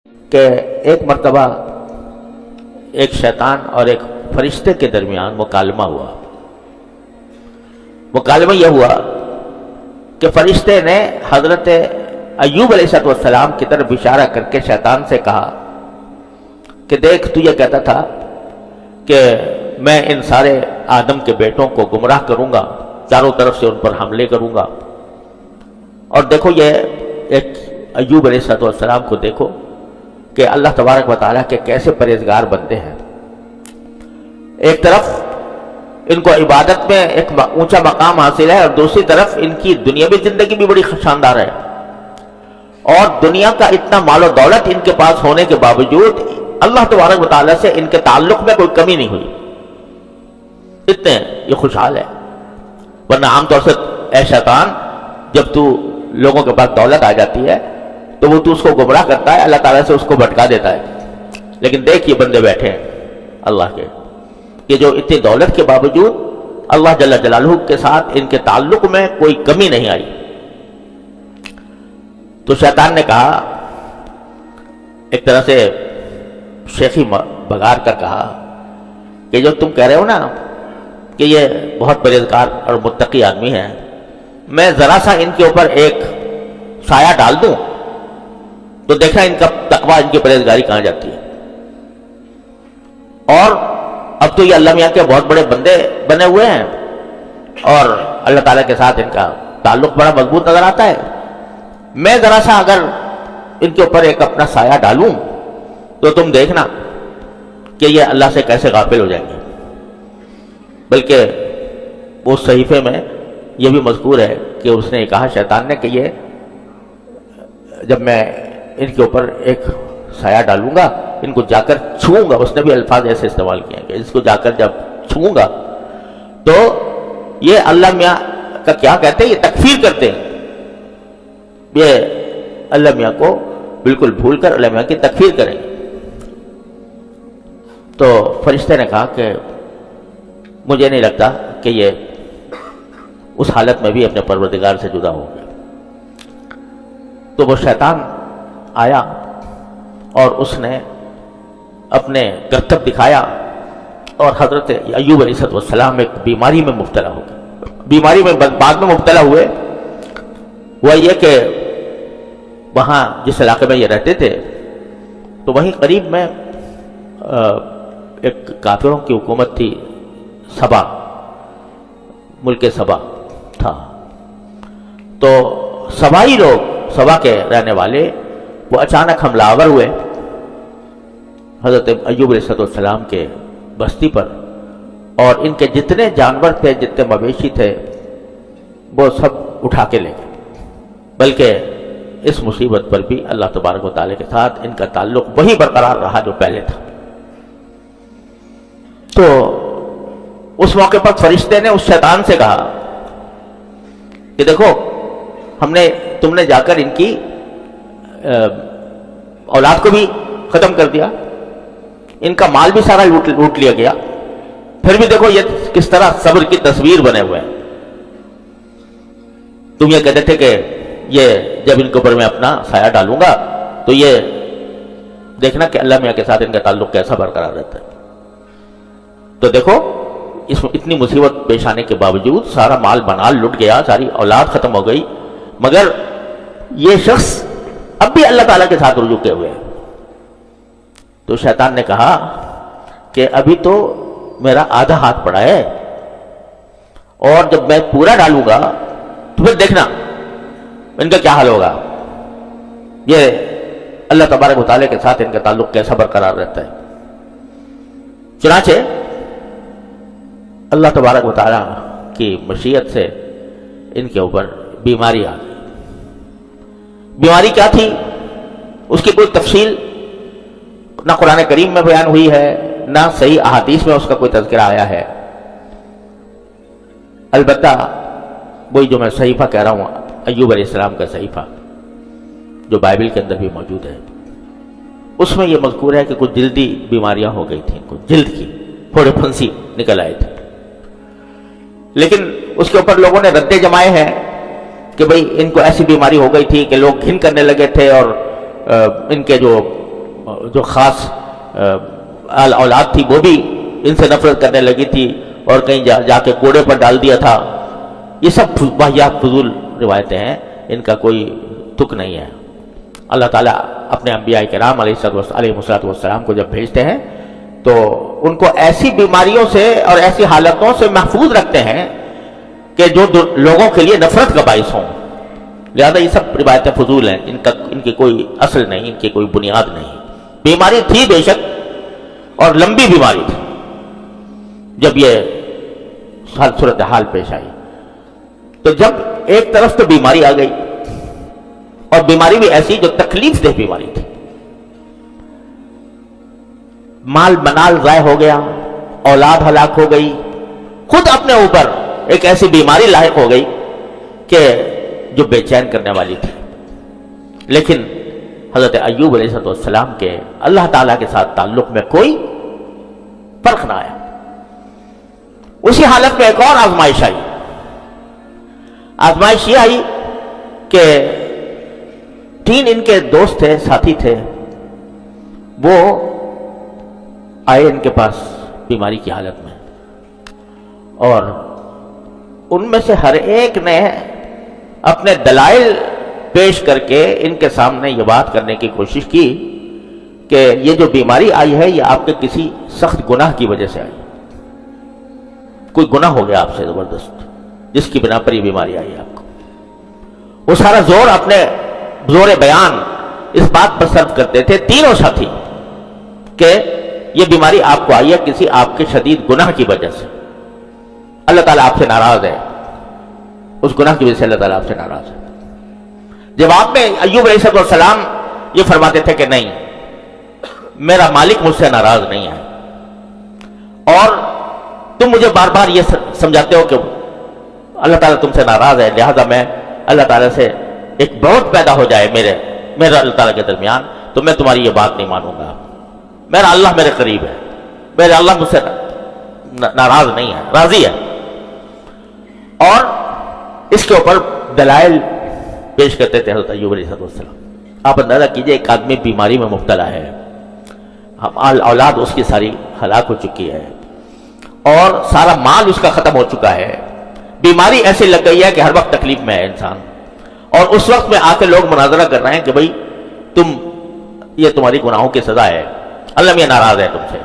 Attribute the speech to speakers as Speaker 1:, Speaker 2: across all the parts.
Speaker 1: کہ ایک مرتبہ ایک شیطان اور ایک فرشتے کے درمیان مکالمہ ہوا۔ مکالمہ یہ ہوا کہ فرشتے نے حضرت ایوب علیہ السلام کی طرف اشارہ کر کے شیطان سے کہا کہ دیکھ، تو یہ کہتا تھا کہ میں ان سارے آدم کے بیٹوں کو گمراہ کروں گا، چاروں طرف سے ان پر حملے کروں گا، اور دیکھو یہ ایک ایوب علیہ السلام کو دیکھو کہ اللہ تبارک و تعالیٰ کے کیسے پرہیزگار بندے ہیں۔ ایک طرف ان کو عبادت میں ایک اونچا مقام حاصل ہے، اور دوسری طرف ان کی دنیاوی زندگی بھی بڑی شاندار ہے، اور دنیا کا اتنا مال و دولت ان کے پاس ہونے کے باوجود اللہ تبارک و تعالیٰ سے ان کے تعلق میں کوئی کمی نہیں ہوئی، اتنے یہ خوشحال ہے۔ ورنہ عام طور سے اے شیطان، جب تو لوگوں کے پاس دولت آ جاتی ہے تو وہ تو اس کو گمراہ کرتا ہے، اللہ تعالیٰ سے اس کو بھٹکا دیتا ہے، لیکن دیکھ یہ بندے بیٹھے ہیں اللہ کے، کہ جو اتنی دولت کے باوجود اللہ جل جلالہ کے ساتھ ان کے تعلق میں کوئی کمی نہیں آئی۔ تو شیطان نے کہا، ایک طرح سے شیخی بگار کر کہا کہ جو تم کہہ رہے ہو نا کہ یہ بہت پرہیزگار اور متقی آدمی ہے، میں ذرا سا ان کے اوپر ایک سایہ ڈال دوں تو دیکھا ان کا تقویٰ، ان کی پرہیزگاری کہاں جاتی ہے۔ اور اب تو یہ اللہ میاں کے بہت بڑے بندے بنے ہوئے ہیں، اور اللہ تعالیٰ کے ساتھ ان کا تعلق بڑا مضبوط نظر آتا ہے، میں ذرا سا اگر ان کے اوپر ایک اپنا سایہ ڈالوں تو تم دیکھنا کہ یہ اللہ سے کیسے غافل ہو جائیں گے۔ بلکہ اس صحیفے میں یہ بھی مذکور ہے کہ اس نے کہا شیطان نے کہ یہ جب میں ان کے اوپر ایک سایہ ڈالوں گا، ان کو جا کر چھوؤں گا، اس نے بھی الفاظ ایسے استعمال کیے ہیں کہ اس کو جا کر جب چھوؤں گا تو یہ اللہ میاں کا کیا کہتے ہیں، یہ تکفیر کرتے ہیں، یہ اللہ میاں کو بالکل بھول کر اللہ میاں کی تکفیر کریں گے۔ تو فرشتے نے کہا کہ مجھے نہیں لگتا کہ یہ اس حالت میں بھی اپنے پروردگار سے جدا ہو گئے۔ تو وہ شیطان آیا اور اس نے اپنے کرتب دکھایا، اور حضرت ایوب علیہ السلام ایک بیماری میں مبتلا ہو گئے۔ بیماری میں بعد میں مبتلا ہوئے، وہ یہ کہ وہاں جس علاقے میں یہ رہتے تھے تو وہیں قریب میں ایک کافروں کی حکومت تھی، سبا، ملک سبا تھا۔ تو سبائی لوگ، سبا کے رہنے والے، وہ اچانک حملہ آور ہوئے حضرت ایوب علیہ السلام کے بستی پر، اور ان کے جتنے جانور تھے، جتنے مویشی تھے، وہ سب اٹھا کے لے گئے۔ بلکہ اس مصیبت پر بھی اللہ تبارک و تعالیٰ کے ساتھ ان کا تعلق وہی برقرار رہا جو پہلے تھا۔ تو اس موقع پر فرشتے نے اس شیطان سے کہا کہ دیکھو، تم نے جا کر ان کی اولاد کو بھی ختم کر دیا، ان کا مال بھی سارا لوٹ لیا گیا، پھر بھی دیکھو یہ کس طرح صبر کی تصویر بنے ہوئے ہیں۔ تم یہ کہتے تھے کہ یہ جب ان کے اوپر میں اپنا سایہ ڈالوں گا تو یہ دیکھنا کہ اللہ میاں کے ساتھ ان کا تعلق کیسا برقرار رہتا ہے۔ تو دیکھو، اس میں اتنی مصیبت پیش آنے کے باوجود سارا مال بنال لٹ گیا، ساری اولاد ختم ہو گئی، مگر یہ شخص اب بھی اللہ تعالیٰ کے ساتھ رجوع کیے ہوئے ہیں۔ تو شیطان نے کہا کہ ابھی تو میرا آدھا ہاتھ پڑا ہے، اور جب میں پورا ڈالوں گا تو پھر دیکھنا ان کا کیا حال ہوگا، یہ اللہ تبارک و تعالیٰ کے ساتھ ان کا تعلق کیسا برقرار رہتا ہے۔ چنانچہ اللہ تبارک و تعالیٰ کی مشیت سے ان کے اوپر بیماری آ گئی۔ بیماری کیا تھی اس کی کوئی تفصیل نہ قرآن کریم میں بیان ہوئی ہے، نہ صحیح احادیث میں اس کا کوئی تذکرہ آیا ہے۔ البتہ وہی جو میں صحیفہ کہہ رہا ہوں، ایوب علیہ السلام کا صحیفہ جو بائبل کے اندر بھی موجود ہے، اس میں یہ مذکور ہے کہ کچھ جلدی بیماریاں ہو گئی تھیں، کچھ جلد کی پھوڑے پھنسی نکل آئے تھے، لیکن اس کے اوپر لوگوں نے ردے جمائے ہیں کہ بھئی ان کو ایسی بیماری ہو گئی تھی کہ لوگ گھن کرنے لگے تھے، اور ان کے جو جو خاص اولاد تھی وہ بھی ان سے نفرت کرنے لگی تھی اور کہیں جا کے کوڑے پر ڈال دیا تھا. یہ سب واحیات فضول روایتیں ہیں، ان کا کوئی تک نہیں ہے. اللہ تعالیٰ اپنے انبیاء کرام علیہ الصلوۃ والسلام کو جب بھیجتے ہیں تو ان کو ایسی بیماریوں سے اور ایسی حالتوں سے محفوظ رکھتے ہیں کہ جو لوگوں کے لیے نفرت کا باعث ہوں. لہذا یہ سب روایتیں فضول ہیں، ان کی کوئی اصل نہیں، ان کی کوئی بنیاد نہیں. بیماری تھی بے شک، اور لمبی بیماری تھی جب یہ صورتحال پیش آئی. تو جب ایک طرف تو بیماری آ گئی، اور بیماری بھی ایسی جو تکلیف دہ بیماری تھی، مال منال ضائع ہو گیا، اولاد ہلاک ہو گئی، خود اپنے اوپر ایک ایسی بیماری لاحق ہو گئی کہ جو بے چین کرنے والی تھی. لیکن حضرت ایوب علیہ السلام کے اللہ تعالیٰ کے ساتھ تعلق میں کوئی فرق نہ آیا. اسی حالت میں ایک اور آزمائش آئی. آزمائش یہ آئی کہ 3 ان کے دوست تھے، ساتھی تھے، وہ آئے ان کے پاس بیماری کی حالت میں، اور ان میں سے ہر ایک نے اپنے دلائل پیش کر کے ان کے سامنے یہ بات کرنے کی کوشش کی کہ یہ جو بیماری آئی ہے یہ آپ کے کسی سخت گناہ کی وجہ سے آئی. کوئی گناہ ہو گیا آپ سے زبردست، جس کی بنا پر یہ بیماری آئی آپ کو. وہ سارا زور اپنے زور بیان اس بات پر صرف کرتے تھے تینوں ساتھی کہ یہ بیماری آپ کو آئی ہے کسی آپ کے شدید گناہ کی وجہ سے. اللہ تعالیٰ آپ سے ناراض ہے، اس گناہ کی وجہ سے اللہ تعالیٰ آپ سے ناراض ہے. جواب میں ایوب علیہ السلام یہ فرماتے تھے کہ نہیں، میرا مالک مجھ سے ناراض نہیں ہے، اور تم مجھے بار بار یہ سمجھاتے ہو کہ اللہ تعالیٰ تم سے ناراض ہے، لہذا میں اللہ تعالیٰ سے ایک بہت پیدا ہو جائے میرا اللہ تعالیٰ کے درمیان، تو میں تمہاری یہ بات نہیں مانوں گا. میرا اللہ میرے قریب ہے، میرا اللہ مجھ سے ناراض نہیں ہے، راضی ہے. اور اس کے اوپر دلائل پیش کرتے تھے حضرت ایوب علیہ السلام. آپ اندازہ کیجئے ایک آدمی بیماری میں مبتلا ہے، اولاد اس کی ساری ہلاک ہو چکی ہے، اور سارا مال اس کا ختم ہو چکا ہے، بیماری ایسی لگ گئی ہے کہ ہر وقت تکلیف میں ہے انسان. اور اس وقت میں آ کے لوگ مناظرہ کر رہے ہیں کہ بھئی یہ تمہاری گناہوں کی سزا ہے، اللہ میاں ناراض ہے تم سے.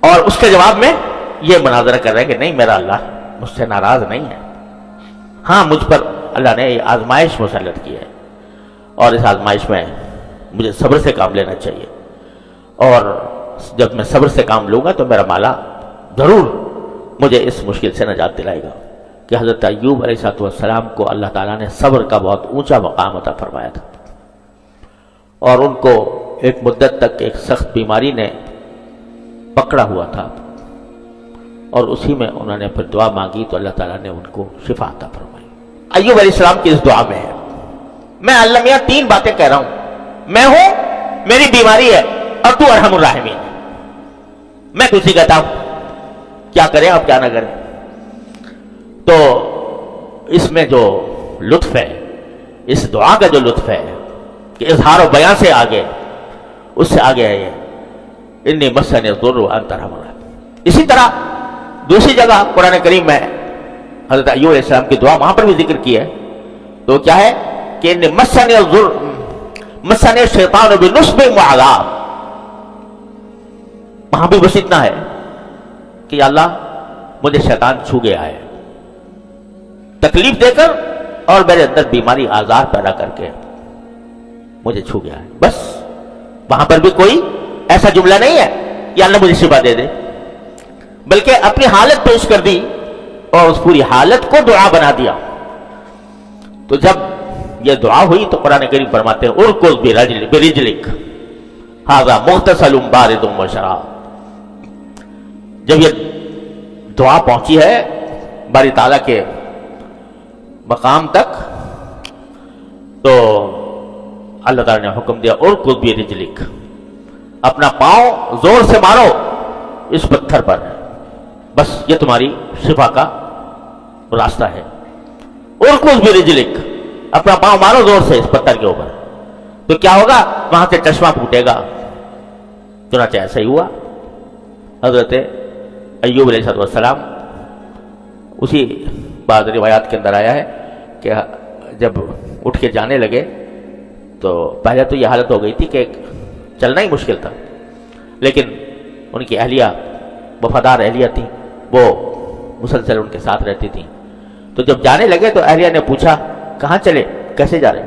Speaker 1: اور اس کے جواب میں یہ مناظرہ کر رہے ہیں کہ نہیں، میرا اللہ مجھ سے ناراض نہیں ہے، ہاں مجھ پر اللہ نے یہ آزمائش مسلط کی ہے، اور اس آزمائش میں مجھے صبر سے کام لینا چاہیے، اور جب میں صبر سے کام لوں گا تو میرا مولا ضرور مجھے اس مشکل سے نجات دلائے گا. کہ حضرت ایوب علیہ السلام کو اللہ تعالیٰ نے صبر کا بہت اونچا مقام عطا فرمایا تھا، اور ان کو ایک مدت تک ایک سخت بیماری نے پکڑا ہوا تھا، اور اسی میں انہوں نے پھر دعا مانگی تو اللہ تعالیٰ نے ان کو شفا عطا فرمائی. ایوب علیہ السلام کی اس دعا میں ہے، میں اللہ میاں 3 باتیں کہہ رہا ہوں، میں ہوں، میری بیماری ہے، اور تو ارحم الراحمین. میں کچھ ہی کہتا ہوں، کیا کریں آپ کیا نہ کریں. تو اس میں جو لطف ہے، اس دعا کا جو لطف ہے کہ اظہار و بیان سے آگے، اس سے آگے ہے یہ انی مسنی الضر وانت ارحم الراحمین. اسی طرح دوسری جگہ قرآن کریم میں حضرت ایوب علیہ السلام کی دعا وہاں پر بھی ذکر کی ہے، تو کیا ہے کہ انی مسنی الضر مسنی الشیطان بنصب وعذاب. وہاں بھی بس اتنا ہے کہ یا اللہ مجھے شیطان چھو گیا ہے، تکلیف دے کر اور میرے اندر بیماری آزار پیدا کر کے مجھے چھو گیا ہے. بس وہاں پر بھی کوئی ایسا جملہ نہیں ہے کہ اللہ مجھے شفا دے دے، بلکہ اپنی حالت پیش کر دی اور اس پوری حالت کو دعا بنا دیا. تو جب یہ دعا ہوئی تو قرآن کریم فرماتے ہیں ارکض برجلک ھذا مغتسل بارد وشراب. جب یہ دعا پہنچی ہے باری تعالیٰ کے مقام تک تو اللہ تعالیٰ نے حکم دیا ارکض برجلک، اپنا پاؤں زور سے مارو اس پتھر پر، بس یہ تمہاری شفا کا راستہ ہے. ارکض برجلک، اپنا پاؤں مارو زور سے اس پتھر کے اوپر، تو کیا ہوگا؟ وہاں سے چشمہ پھوٹے گا، چنانچہ ایسا ہی ہوا. حضرت ایوب علیہ السلام اسی بعض روایات کے اندر آیا ہے کہ جب اٹھ کے جانے لگے تو پہلے تو یہ حالت ہو گئی تھی کہ چلنا ہی مشکل تھا، لیکن ان کی اہلیہ وفادار اہلیہ تھیں، وہ مسلسل ان کے ساتھ رہتی تھیں. تو جب جانے لگے تو اہلیہ نے پوچھا کہاں چلے، کیسے جا رہے؟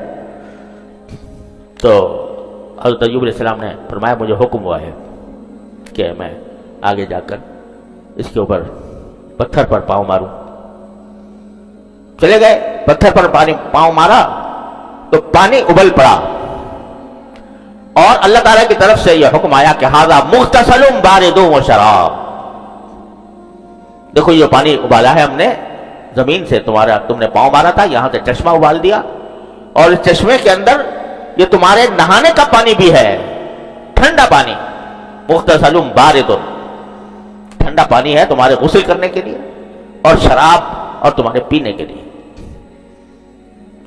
Speaker 1: تو حضرت ایوب علیہ السلام نے فرمایا مجھے حکم ہوا ہے کہ میں آگے جا کر اس کے اوپر پتھر پر پاؤں ماروں. چلے گئے، پتھر پر پاؤں مارا تو پانی ابل پڑا، اور اللہ تعالیٰ کی طرف سے یہ حکم آیا کہ ھذا مغتسل بارد و شراب. دیکھو یہ پانی ابالا ہے ہم نے زمین سے، تم نے پاؤں مارا تھا، یہاں سے چشمہ ابال دیا، اور اس چشمے کے اندر یہ تمہارے نہانے کا پانی بھی ہے، ٹھنڈا پانی. مغتسل بارد، ٹھنڈا پانی ہے تمہارے غسل کرنے کے لیے، اور شراب اور تمہارے پینے کے لیے.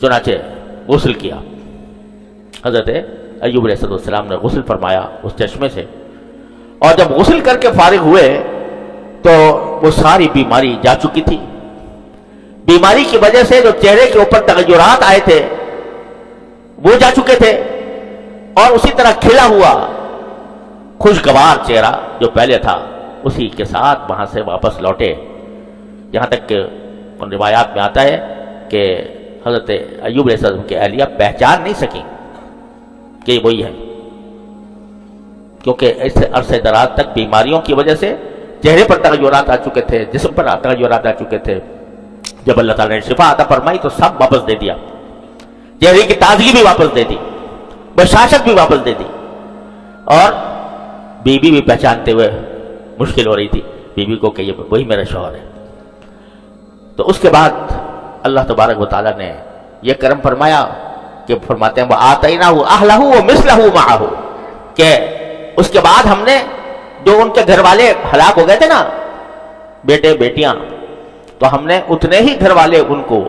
Speaker 1: چنانچہ غسل کیا. حضرت ایوب علیہ السلام نے غسل فرمایا اس چشمے سے، اور جب غسل کر کے فارغ ہوئے تو وہ ساری بیماری جا چکی تھی. بیماری کی وجہ سے جو چہرے کے اوپر تغیرات آئے تھے وہ جا چکے تھے، اور اسی طرح کھلا ہوا خوشگوار چہرہ جو پہلے تھا اسی کے ساتھ وہاں سے واپس لوٹے. یہاں تک کہ ان روایات میں آتا ہے کہ حضرت ایوب علیہ السلام کی اہلیہ پہچان نہیں سکی کہ یہ وہی ہے، کیونکہ اس عرصے دراز تک بیماریوں کی وجہ سے چہرے پر تغیرات آ چکے تھے، جسم پر تغیرات آ چکے تھے. جب اللہ تعالیٰ نے شفا عطا فرمائی تو سب واپس دے دیا، چہرے کی تازگی بھی واپس دے دی، بشاشت بھی واپس دے دی، اور بیوی بھی پہچانتے ہوئے مشکل ہو رہی تھی بیوی کو کہ یہ وہی میرا شوہر ہے. تو اس کے بعد اللہ تبارک و تعالیٰ نے یہ کرم فرمایا کہ فرماتے ہیں وَآتَيْنَاهُ أَهْلَهُ وَمِثْلَهُ مَعَهُ، کہ اس کے بعد ہم نے جو ان کے گھر والے ہلاک ہو گئے تھے نا، بیٹے بیٹیاں، تو ہم نے اتنے ہی گھر والے ان کو